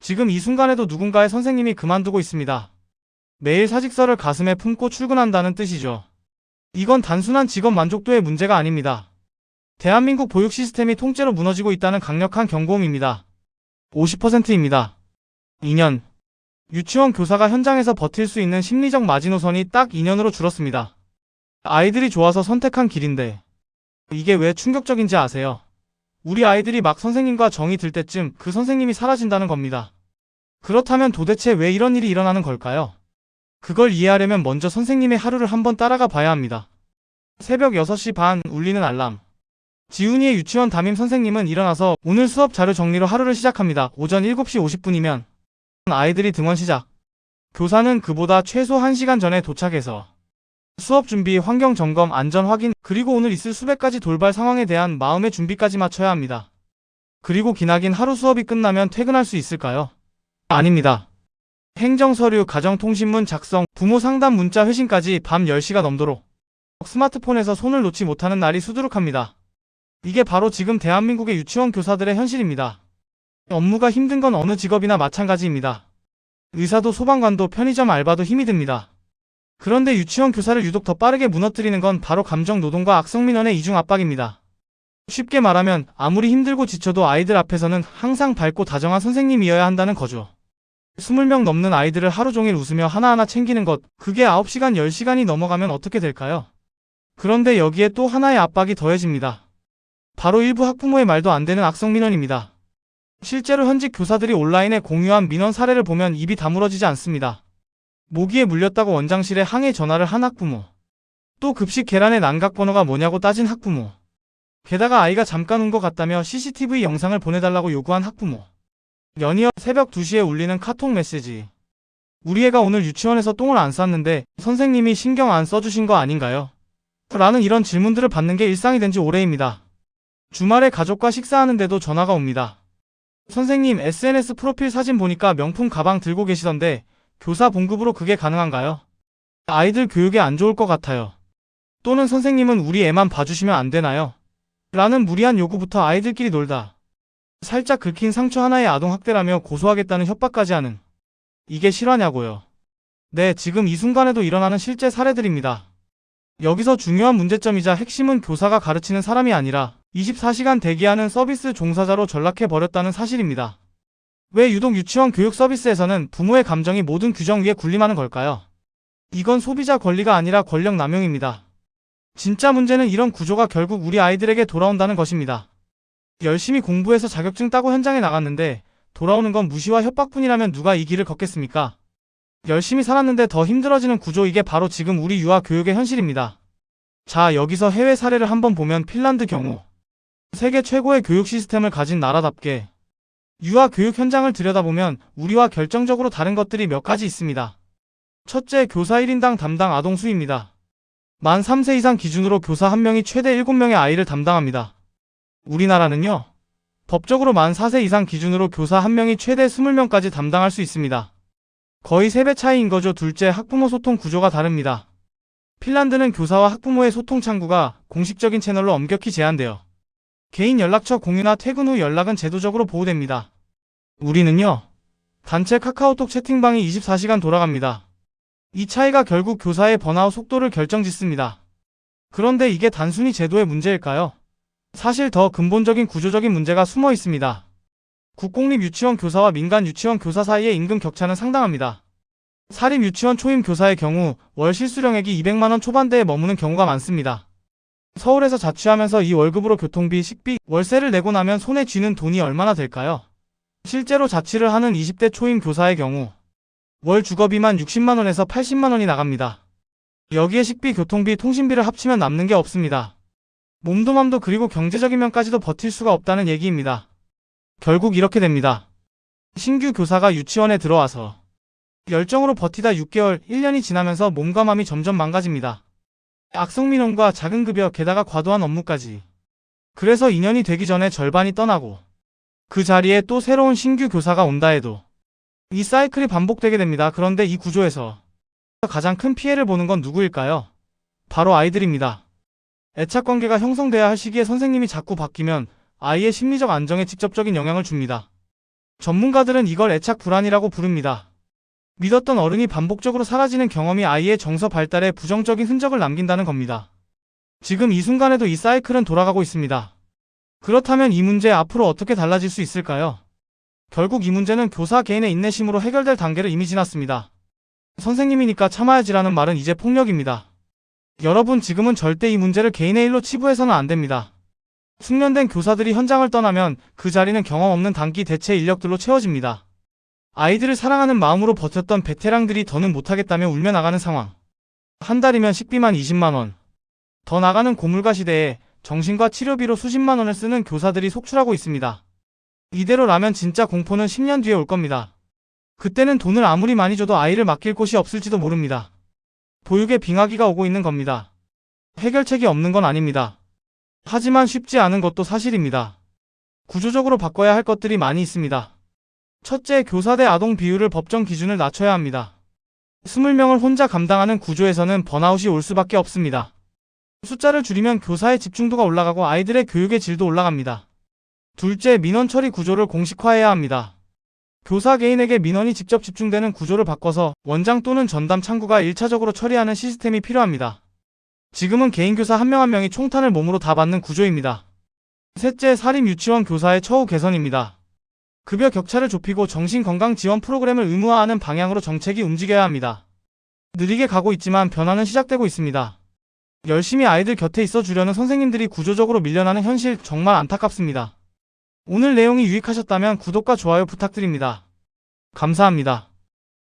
지금 이 순간에도 누군가의 선생님이 그만두고 있습니다. 매일 사직서를 가슴에 품고 출근한다는 뜻이죠. 이건 단순한 직업 만족도의 문제가 아닙니다. 대한민국 보육 시스템이 통째로 무너지고 있다는 강력한 경고음입니다. 50%입니다. 2년. 유치원 교사가 현장에서 버틸 수 있는 심리적 마지노선이 딱 2년으로 줄었습니다. 아이들이 좋아서 선택한 길인데 이게 왜 충격적인지 아세요? 우리 아이들이 막 선생님과 정이 들 때쯤 그 선생님이 사라진다는 겁니다. 그렇다면 도대체 왜 이런 일이 일어나는 걸까요? 그걸 이해하려면 먼저 선생님의 하루를 한번 따라가 봐야 합니다. 새벽 6시 반 울리는 알람. 지훈이의 유치원 담임 선생님은 일어나서 오늘 수업 자료 정리로 하루를 시작합니다. 오전 7시 50분이면 아이들이 등원 시작. 교사는 그보다 최소 1시간 전에 도착해서 수업 준비, 환경 점검, 안전 확인, 그리고 오늘 있을 수백 가지 돌발 상황에 대한 마음의 준비까지 마쳐야 합니다. 그리고 기나긴 하루 수업이 끝나면 퇴근할 수 있을까요? 아닙니다. 행정서류, 가정통신문 작성, 부모 상담 문자 회신까지 밤 10시가 넘도록 스마트폰에서 손을 놓지 못하는 날이 수두룩합니다. 이게 바로 지금 대한민국의 유치원 교사들의 현실입니다. 업무가 힘든 건 어느 직업이나 마찬가지입니다. 의사도 소방관도 편의점 알바도 힘이 듭니다. 그런데 유치원 교사를 유독 더 빠르게 무너뜨리는 건 바로 감정노동과 악성민원의 이중 압박입니다. 쉽게 말하면 아무리 힘들고 지쳐도 아이들 앞에서는 항상 밝고 다정한 선생님이어야 한다는 거죠. 20명 넘는 아이들을 하루 종일 웃으며 하나하나 챙기는 것, 그게 9시간, 10시간이 넘어가면 어떻게 될까요? 그런데 여기에 또 하나의 압박이 더해집니다. 바로 일부 학부모의 말도 안 되는 악성민원입니다. 실제로 현직 교사들이 온라인에 공유한 민원 사례를 보면 입이 다물어지지 않습니다. 모기에 물렸다고 원장실에 항의 전화를 한 학부모. 또 급식 계란의 난각번호가 뭐냐고 따진 학부모. 게다가 아이가 잠깐 운 것 같다며 CCTV 영상을 보내달라고 요구한 학부모. 연이어 새벽 2시에 울리는 카톡 메시지. 우리 애가 오늘 유치원에서 똥을 안 쌌는데 선생님이 신경 안 써주신 거 아닌가요? 라는 이런 질문들을 받는 게 일상이 된 지 오래입니다. 주말에 가족과 식사하는데도 전화가 옵니다. 선생님, SNS 프로필 사진 보니까 명품 가방 들고 계시던데 교사 봉급으로 그게 가능한가요? 아이들 교육에 안 좋을 것 같아요. 또는 선생님은 우리 애만 봐주시면 안 되나요? 라는 무리한 요구부터 아이들끼리 놀다 살짝 긁힌 상처 하나의 아동학대라며 고소하겠다는 협박까지 하는, 이게 실화냐고요. 네, 지금 이 순간에도 일어나는 실제 사례들입니다. 여기서 중요한 문제점이자 핵심은 교사가 가르치는 사람이 아니라 24시간 대기하는 서비스 종사자로 전락해버렸다는 사실입니다. 왜 유독 유치원 교육 서비스에서는 부모의 감정이 모든 규정 위에 군림하는 걸까요? 이건 소비자 권리가 아니라 권력 남용입니다. 진짜 문제는 이런 구조가 결국 우리 아이들에게 돌아온다는 것입니다. 열심히 공부해서 자격증 따고 현장에 나갔는데 돌아오는 건 무시와 협박뿐이라면 누가 이 길을 걷겠습니까? 열심히 살았는데 더 힘들어지는 구조, 이게 바로 지금 우리 유아 교육의 현실입니다. 자, 여기서 해외 사례를 한번 보면 핀란드 경우. 세계 최고의 교육 시스템을 가진 나라답게 유아 교육 현장을 들여다보면 우리와 결정적으로 다른 것들이 몇 가지 있습니다. 첫째, 교사 1인당 담당 아동 수입니다. 만 3세 이상 기준으로 교사 1명이 최대 7명의 아이를 담당합니다. 우리나라는요, 법적으로 만 4세 이상 기준으로 교사 1명이 최대 20명까지 담당할 수 있습니다. 거의 3배 차이인 거죠. 둘째, 학부모 소통 구조가 다릅니다. 핀란드는 교사와 학부모의 소통 창구가 공식적인 채널로 엄격히 제한되어 개인 연락처 공유나 퇴근 후 연락은 제도적으로 보호됩니다. 우리는요, 단체 카카오톡 채팅방이 24시간 돌아갑니다. 이 차이가 결국 교사의 번아웃 속도를 결정짓습니다. 그런데 이게 단순히 제도의 문제일까요? 사실 더 근본적인 구조적인 문제가 숨어 있습니다. 국공립 유치원 교사와 민간 유치원 교사 사이의 임금 격차는 상당합니다. 사립 유치원 초임 교사의 경우 월 실수령액이 200만원 초반대에 머무는 경우가 많습니다. 서울에서 자취하면서 이 월급으로 교통비, 식비, 월세를 내고 나면 손에 쥐는 돈이 얼마나 될까요? 실제로 자취를 하는 20대 초임 교사의 경우 월 주거비만 60만원에서 80만원이 나갑니다. 여기에 식비, 교통비, 통신비를 합치면 남는 게 없습니다. 몸도 맘도 그리고 경제적인 면까지도 버틸 수가 없다는 얘기입니다. 결국 이렇게 됩니다. 신규 교사가 유치원에 들어와서 열정으로 버티다 6개월, 1년이 지나면서 몸과 마음이 점점 망가집니다. 악성민원과 작은 급여, 게다가 과도한 업무까지. 그래서 2년이 되기 전에 절반이 떠나고 그 자리에 또 새로운 신규 교사가 온다 해도 이 사이클이 반복되게 됩니다. 그런데 이 구조에서 가장 큰 피해를 보는 건 누구일까요? 바로 아이들입니다. 애착관계가 형성돼야 할 시기에 선생님이 자꾸 바뀌면 아이의 심리적 안정에 직접적인 영향을 줍니다. 전문가들은 이걸 애착 불안이라고 부릅니다. 믿었던 어른이 반복적으로 사라지는 경험이 아이의 정서 발달에 부정적인 흔적을 남긴다는 겁니다. 지금 이 순간에도 이 사이클은 돌아가고 있습니다. 그렇다면 이 문제 앞으로 어떻게 달라질 수 있을까요? 결국 이 문제는 교사 개인의 인내심으로 해결될 단계를 이미 지났습니다. 선생님이니까 참아야지라는 말은 이제 폭력입니다. 여러분, 지금은 절대 이 문제를 개인의 일로 치부해서는 안 됩니다. 숙련된 교사들이 현장을 떠나면 그 자리는 경험 없는 단기 대체 인력들로 채워집니다. 아이들을 사랑하는 마음으로 버텼던 베테랑들이 더는 못하겠다며 울며 나가는 상황. 한 달이면 식비만 20만 원. 더 나가는 고물가 시대에 정신과 치료비로 수십만 원을 쓰는 교사들이 속출하고 있습니다. 이대로라면 진짜 공포는 10년 뒤에 올 겁니다. 그때는 돈을 아무리 많이 줘도 아이를 맡길 곳이 없을지도 모릅니다. 보육의 빙하기가 오고 있는 겁니다. 해결책이 없는 건 아닙니다. 하지만 쉽지 않은 것도 사실입니다. 구조적으로 바꿔야 할 것들이 많이 있습니다. 첫째, 교사 대 아동 비율을 법정 기준을 낮춰야 합니다. 20명을 혼자 감당하는 구조에서는 번아웃이 올 수밖에 없습니다. 숫자를 줄이면 교사의 집중도가 올라가고 아이들의 교육의 질도 올라갑니다. 둘째, 민원 처리 구조를 공식화해야 합니다. 교사 개인에게 민원이 직접 집중되는 구조를 바꿔서 원장 또는 전담 창구가 1차적으로 처리하는 시스템이 필요합니다. 지금은 개인 교사 한 명 한 명이 총탄을 몸으로 다 받는 구조입니다. 셋째, 사립 유치원 교사의 처우 개선입니다. 급여 격차를 좁히고 정신건강 지원 프로그램을 의무화하는 방향으로 정책이 움직여야 합니다. 느리게 가고 있지만 변화는 시작되고 있습니다. 열심히 아이들 곁에 있어 주려는 선생님들이 구조적으로 밀려나는 현실, 정말 안타깝습니다. 오늘 내용이 유익하셨다면 구독과 좋아요 부탁드립니다. 감사합니다.